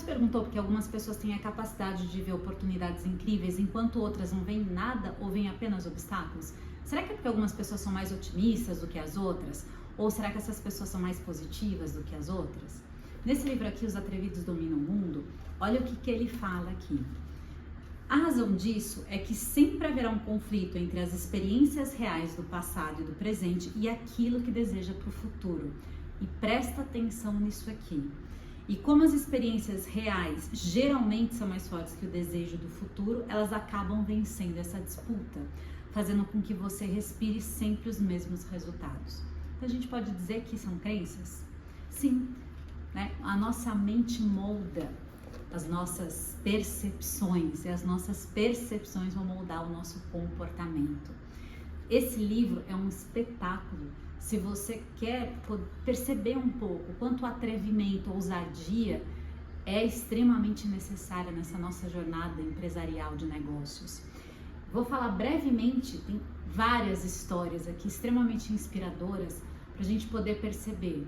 perguntou porque algumas pessoas têm a capacidade de ver oportunidades incríveis enquanto outras não veem nada ou veem apenas obstáculos? Será que é porque algumas pessoas são mais otimistas do que as outras? Ou será que essas pessoas são mais positivas do que as outras? Nesse livro aqui, Os Atrevidos Dominam o Mundo, olha o que ele fala aqui. A razão disso é que sempre haverá um conflito entre as experiências reais do passado e do presente e aquilo que deseja para o futuro. E presta atenção nisso aqui. E como as experiências reais geralmente são mais fortes que o desejo do futuro, elas acabam vencendo essa disputa, fazendo com que você respire sempre os mesmos resultados. Então, a gente pode dizer que são crenças? Sim, né? A nossa mente molda as nossas percepções e as nossas percepções vão moldar o nosso comportamento. Esse livro é um espetáculo. Se você quer perceber um pouco quanto atrevimento, ousadia é extremamente necessária nessa nossa jornada empresarial de negócios. Vou falar brevemente, tem várias histórias aqui extremamente inspiradoras para a gente poder perceber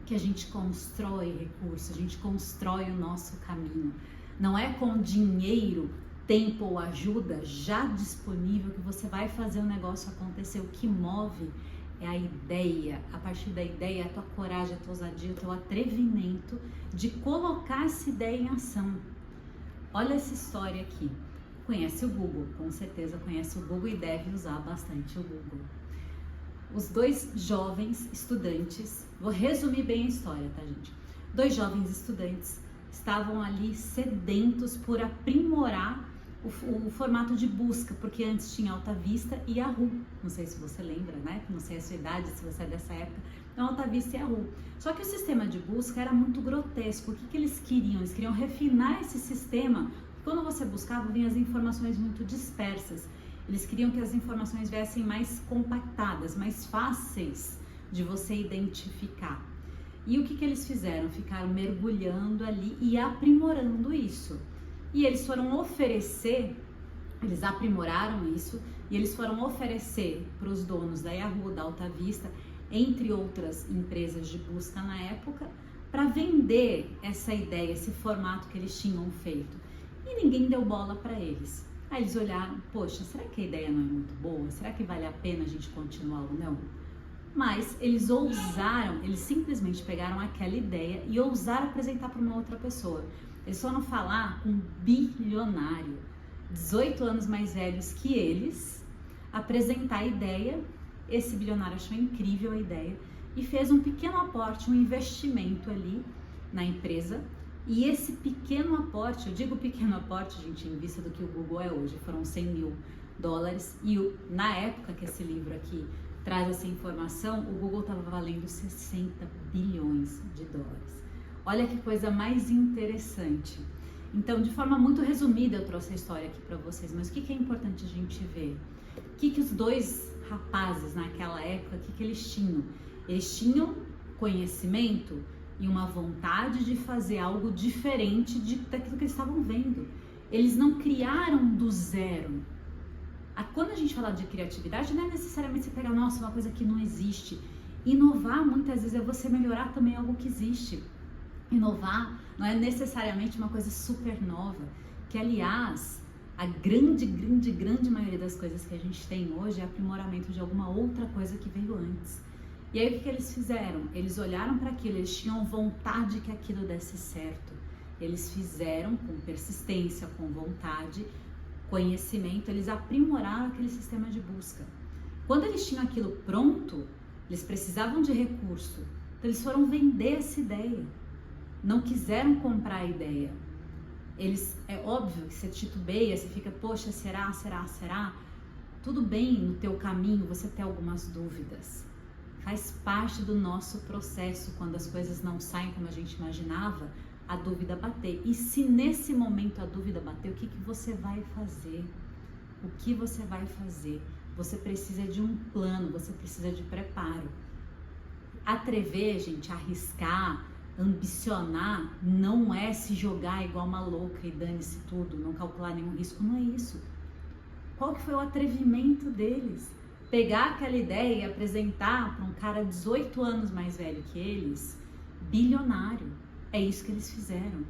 que a gente constrói recursos, a gente constrói o nosso caminho. Não é com dinheiro, tempo ou ajuda já disponível que você vai fazer o negócio acontecer. O que move é a ideia. A partir da ideia, a tua coragem, a tua ousadia, o teu atrevimento de colocar essa ideia em ação. Olha essa história aqui. Conhece o Google, com certeza conhece o Google e deve usar bastante o Google. Os dois jovens estudantes, vou resumir bem a história, tá, gente? Dois jovens estudantes estavam ali sedentos por aprimorar o formato de busca, porque antes tinha Alta Vista e Yahoo. Não sei se você lembra, né? Não sei a sua idade, se você é dessa época. Então, Alta Vista e Yahoo. Só que o sistema de busca era muito grotesco. O que eles queriam? Eles queriam refinar esse sistema. Quando você buscava, vinham as informações muito dispersas. Eles queriam que as informações viessem mais compactadas, mais fáceis de você identificar. E o que eles fizeram? Ficaram mergulhando ali e aprimorando isso. E eles foram oferecer, eles aprimoraram isso, e eles foram oferecer para os donos da Yahoo, da Alta Vista, entre outras empresas de busca na época, para vender essa ideia, esse formato que eles tinham feito. E ninguém deu bola para eles. Aí eles olharam, poxa, será que a ideia não é muito boa? Será que vale a pena a gente continuar ou não? Mas eles ousaram, eles simplesmente pegaram aquela ideia e ousaram apresentar para uma outra pessoa. Eles foram falar com um bilionário, 18 anos mais velhos que eles, apresentar a ideia. Esse bilionário achou incrível a ideia e fez um pequeno aporte, um investimento ali na empresa. E esse pequeno aporte, eu digo pequeno aporte, gente, em vista do que o Google é hoje, foram $100 mil. E na época que esse livro aqui traz essa informação, o Google estava valendo 60 bilhões de dólares. Olha que coisa mais interessante. Então, de forma muito resumida, eu trouxe a história aqui para vocês, mas o que é importante a gente ver? O que os dois rapazes naquela época, o que eles tinham? Eles tinham conhecimento e uma vontade de fazer algo diferente daquilo que eles estavam vendo. Eles não criaram do zero. Quando a gente fala de criatividade, não é necessariamente você pegar, nossa, uma coisa que não existe. Inovar, muitas vezes, é você melhorar também algo que existe. Inovar não é necessariamente uma coisa super nova, que, aliás, a grande maioria das coisas que a gente tem hoje é aprimoramento de alguma outra coisa que veio antes. E aí o que eles fizeram? Eles olharam para aquilo, eles tinham vontade que aquilo desse certo. Eles fizeram com persistência, com vontade, conhecimento, eles aprimoraram aquele sistema de busca. Quando eles tinham aquilo pronto, eles precisavam de recurso. Então eles foram vender essa ideia. Não quiseram comprar a ideia. É óbvio que você titubeia, você fica, poxa, será? Tudo bem no teu caminho você ter algumas dúvidas. Faz parte do nosso processo, quando as coisas não saem como a gente imaginava, a dúvida bater. E se nesse momento a dúvida bater, o que você vai fazer? O que você vai fazer? Você precisa de um plano, você precisa de preparo. Atrever, gente, arriscar, ambicionar, não é se jogar igual uma louca e dane-se tudo, não calcular nenhum risco, não é isso. Qual que foi o atrevimento deles? Pegar aquela ideia e apresentar para um cara 18 anos mais velho que eles, bilionário. É isso que eles fizeram.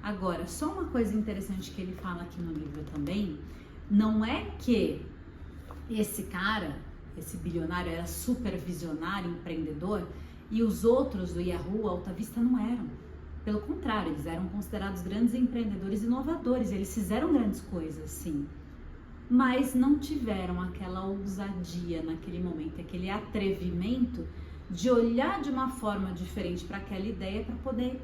Agora, só uma coisa interessante que ele fala aqui no livro também, não é que esse cara, esse bilionário era super visionário, empreendedor, e os outros do Yahoo, Alta Vista, não eram. Pelo contrário, eles eram considerados grandes empreendedores inovadores, eles fizeram grandes coisas, sim. Mas não tiveram aquela ousadia naquele momento, aquele atrevimento de olhar de uma forma diferente para aquela ideia para poder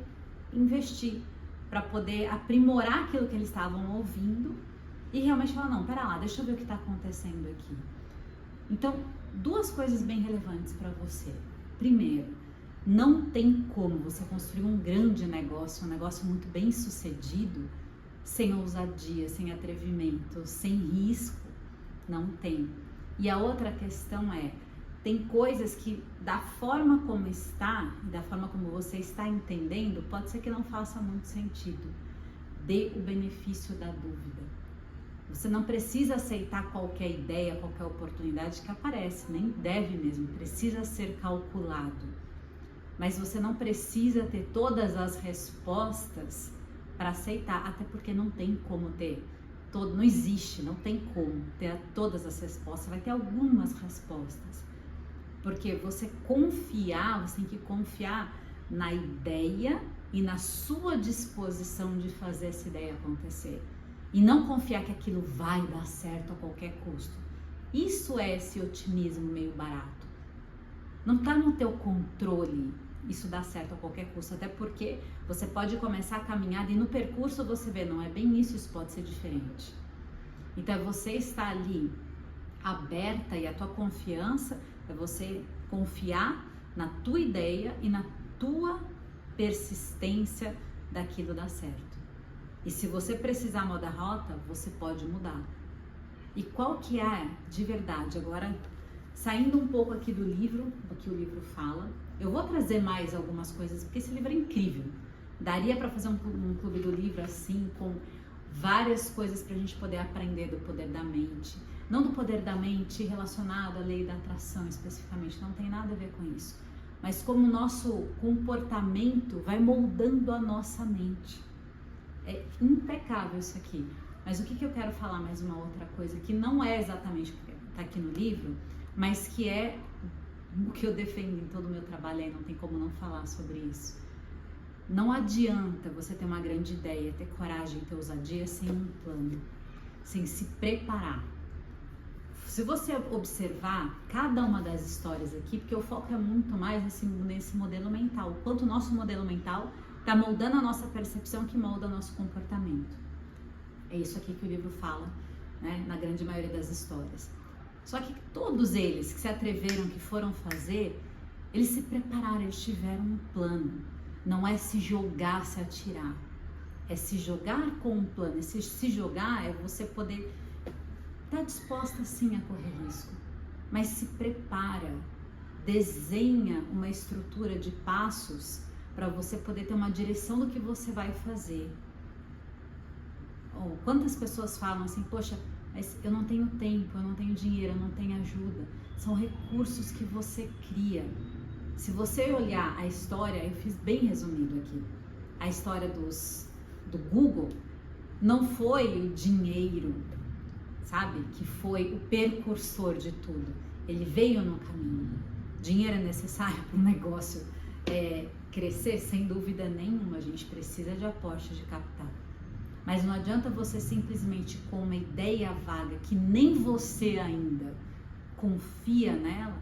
investir, para poder aprimorar aquilo que eles estavam ouvindo e realmente falar, não, pera lá, deixa eu ver o que está acontecendo aqui. Então, duas coisas bem relevantes para você. Primeiro, não tem como você construir um grande negócio, um negócio muito bem sucedido, sem ousadia, sem atrevimento, sem risco. Não tem. E a outra questão é, tem coisas que da forma como está, da forma como você está entendendo, pode ser que não faça muito sentido. Dê o benefício da dúvida. Você não precisa aceitar qualquer ideia, qualquer oportunidade que aparece, nem deve mesmo, precisa ser calculado. Mas você não precisa ter todas as respostas para aceitar, até porque não tem como ter. Não existe, não tem como ter todas as respostas, vai ter algumas respostas. Porque você tem que confiar na ideia e na sua disposição de fazer essa ideia acontecer. E não confiar que aquilo vai dar certo a qualquer custo. Isso é esse otimismo meio barato. Não está no teu controle isso dá certo a qualquer custo, até porque você pode começar a caminhada e no percurso você vê, não é bem isso pode ser diferente. Então você está ali aberta e a tua confiança é você confiar na tua ideia e na tua persistência daquilo dar certo. E se você precisar mudar a rota, você pode mudar. E qual que é, de verdade, agora saindo um pouco aqui do que o livro fala, eu vou trazer mais algumas coisas, porque esse livro é incrível. Daria para fazer um clube do livro assim, com várias coisas para a gente poder aprender do poder da mente. Não do poder da mente relacionado à lei da atração especificamente, não tem nada a ver com isso. Mas como o nosso comportamento vai moldando a nossa mente. É impecável isso aqui. Mas o que eu quero falar mais uma outra coisa, que não é exatamente o que está aqui no livro, mas que é o que eu defendo em todo o meu trabalho, aí não tem como não falar sobre isso. Não adianta você ter uma grande ideia, ter coragem, ter ousadia sem um plano, sem se preparar. Se você observar cada uma das histórias aqui, porque o foco é muito mais nesse modelo mental, o quanto o nosso modelo mental está moldando a nossa percepção que molda o nosso comportamento. É isso aqui que o livro fala, né, na grande maioria das histórias. Só que todos eles que se atreveram, que foram fazer, eles se prepararam, eles tiveram um plano. Não é se jogar, se atirar. É se jogar com um plano. E se jogar é você poder estar disposta sim a correr risco. Mas se prepara, desenha uma estrutura de passos para você poder ter uma direção do que você vai fazer. Ou quantas pessoas falam assim, poxa, mas eu não tenho tempo, eu não tenho dinheiro, eu não tenho ajuda. São recursos que você cria. Se você olhar a história, eu fiz bem resumido aqui, a história do Google, não foi o dinheiro, sabe, que foi o precursor de tudo. Ele veio no caminho. Dinheiro é necessário para o negócio crescer? Sem dúvida nenhuma, a gente precisa de aporte de capital. Mas não adianta você simplesmente com uma ideia vaga, que nem você ainda confia nela,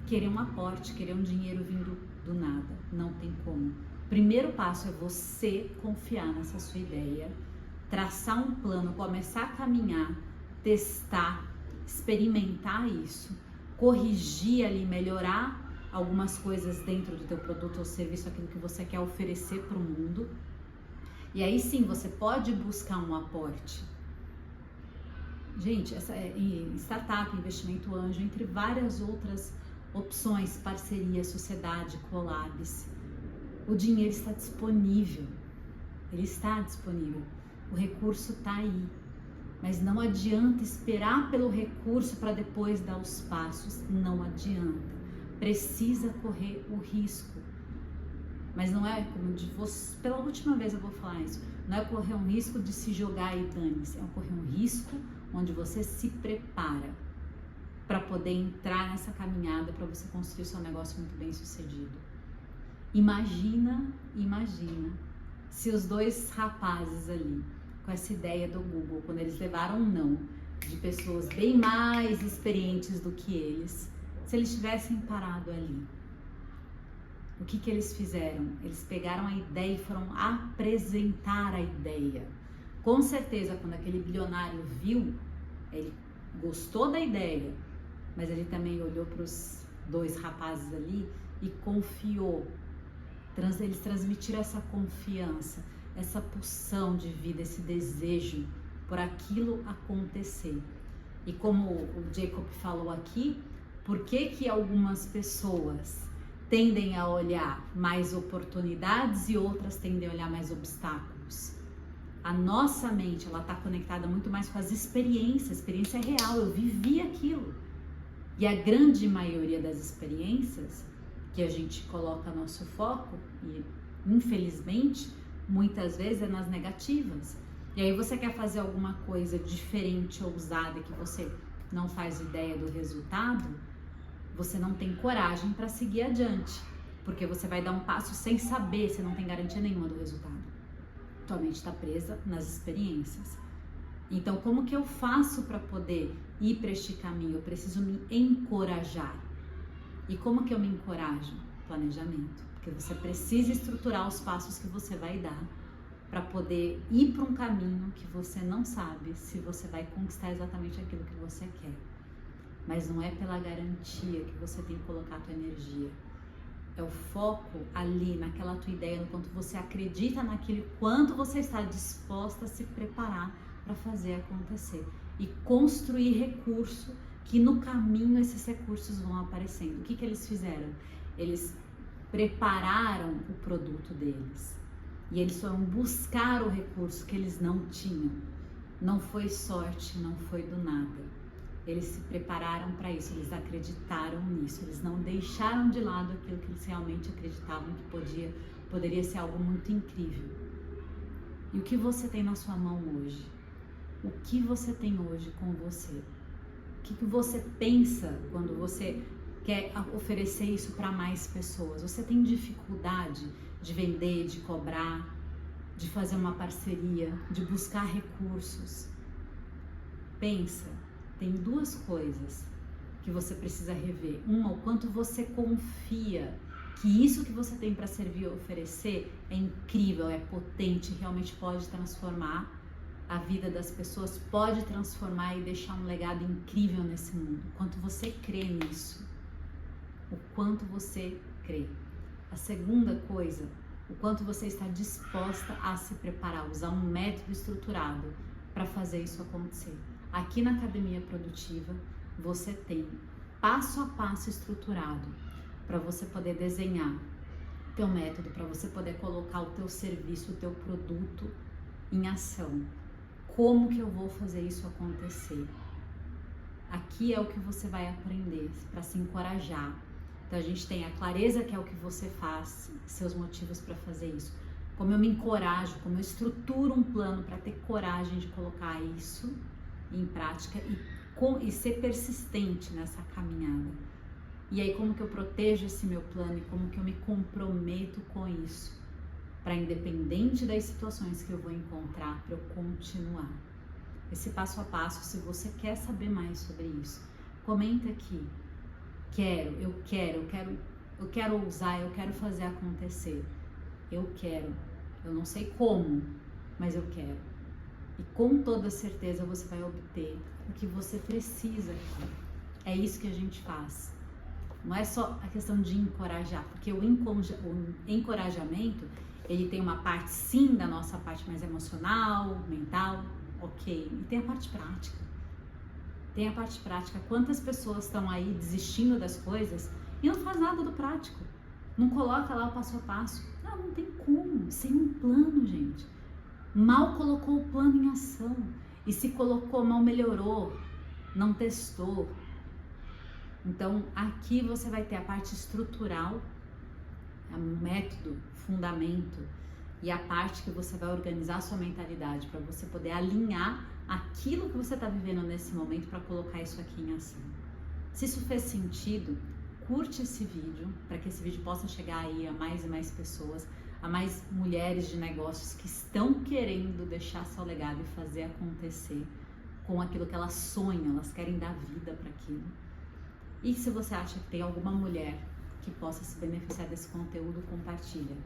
querer um aporte, querer um dinheiro vindo do nada. Não tem como. O primeiro passo é você confiar nessa sua ideia, traçar um plano, começar a caminhar, testar, experimentar isso, corrigir ali, melhorar algumas coisas dentro do teu produto ou serviço, aquilo que você quer oferecer para o mundo. E aí sim, você pode buscar um aporte. Gente, essa startup, investimento anjo, entre várias outras opções, parceria, sociedade, collabs. O dinheiro está disponível. Ele está disponível. O recurso está aí. Mas não adianta esperar pelo recurso para depois dar os passos. Não adianta. Precisa correr o risco. Mas não é como de você, pela última vez eu vou falar isso, não é correr um risco de se jogar e dane-se, é correr um risco onde você se prepara para poder entrar nessa caminhada, para você construir seu negócio muito bem sucedido. Imagina se os dois rapazes ali, com essa ideia do Google, quando eles levaram um não de pessoas bem mais experientes do que eles, se eles tivessem parado ali, o que eles fizeram? Eles pegaram a ideia e foram apresentar a ideia. Com certeza, quando aquele bilionário viu, ele gostou da ideia, mas ele também olhou para os dois rapazes ali e confiou. Eles transmitiram essa confiança, essa pulsão de vida, esse desejo por aquilo acontecer. E como o Jacob falou aqui, por que algumas pessoas tendem a olhar mais oportunidades e outras tendem a olhar mais obstáculos? A nossa mente, ela está conectada muito mais com as experiências. A experiência é real, eu vivi aquilo. E a grande maioria das experiências que a gente coloca nosso foco, e infelizmente, muitas vezes é nas negativas. E aí você quer fazer alguma coisa diferente, ousada, que você não faz ideia do resultado, você não tem coragem para seguir adiante, porque você vai dar um passo sem saber, você não tem garantia nenhuma do resultado. Tua mente está presa nas experiências. Então, como que eu faço para poder ir para este caminho? Eu preciso me encorajar. E como que eu me encorajo? Planejamento. Porque você precisa estruturar os passos que você vai dar para poder ir para um caminho que você não sabe se você vai conquistar exatamente aquilo que você quer. Mas não é pela garantia que você tem que colocar a tua energia. É o foco ali, naquela tua ideia, no quanto você acredita naquilo, quanto você está disposta a se preparar para fazer acontecer. E construir recurso, que no caminho esses recursos vão aparecendo. O que eles fizeram? Eles prepararam o produto deles. E eles foram buscar o recurso que eles não tinham. Não foi sorte, não foi do nada. Eles se prepararam para isso, eles acreditaram nisso, eles não deixaram de lado aquilo que eles realmente acreditavam que poderia ser algo muito incrível. E o que você tem na sua mão hoje? O que você tem hoje com você? O que você pensa quando você quer oferecer isso para mais pessoas? Você tem dificuldade de vender, de cobrar, de fazer uma parceria, de buscar recursos? Pensa. Tem duas coisas que você precisa rever. Uma, o quanto você confia que isso que você tem para servir e oferecer é incrível, é potente, realmente pode transformar a vida das pessoas, pode transformar e deixar um legado incrível nesse mundo. O quanto você crê nisso. O quanto você crê. A segunda coisa, o quanto você está disposta a se preparar, usar um método estruturado para fazer isso acontecer. Aqui na Academia Produtiva, você tem passo a passo estruturado para você poder desenhar teu método, para você poder colocar o teu serviço, o teu produto em ação. Como que eu vou fazer isso acontecer? Aqui é o que você vai aprender para se encorajar. Então a gente tem a clareza, que é o que você faz, seus motivos para fazer isso. Como eu me encorajo, como eu estruturo um plano para ter coragem de colocar isso em prática e ser persistente nessa caminhada. E aí como que eu protejo esse meu plano e como que eu me comprometo com isso, para independente das situações que eu vou encontrar, para eu continuar. Esse passo a passo, se você quer saber mais sobre isso, comenta aqui. Eu quero usar, eu quero fazer acontecer. Eu não sei como, mas eu quero. E com toda certeza você vai obter o que você precisa aqui. É isso que a gente faz. Não é só a questão de encorajar, porque o encorajamento, ele tem uma parte sim da nossa parte mais emocional, mental, ok. E tem a parte prática. Tem a parte prática. Quantas pessoas estão aí desistindo das coisas e não faz nada do prático? Não coloca lá o passo a passo. Não tem como. Sem um plano, gente. Mal colocou o plano em ação. E se colocou, mal melhorou. Não testou. Então, aqui você vai ter a parte estrutural, método, fundamento. e a parte que você vai organizar a sua mentalidade para você poder alinhar aquilo que você está vivendo nesse momento para colocar isso aqui em ação. Se isso fez sentido, curte esse vídeo para que esse vídeo possa chegar aí a mais e mais pessoas, a mais mulheres de negócios que estão querendo deixar seu legado e fazer acontecer com aquilo que elas sonham, elas querem dar vida para aquilo. E se você acha que tem alguma mulher que possa se beneficiar desse conteúdo, compartilha.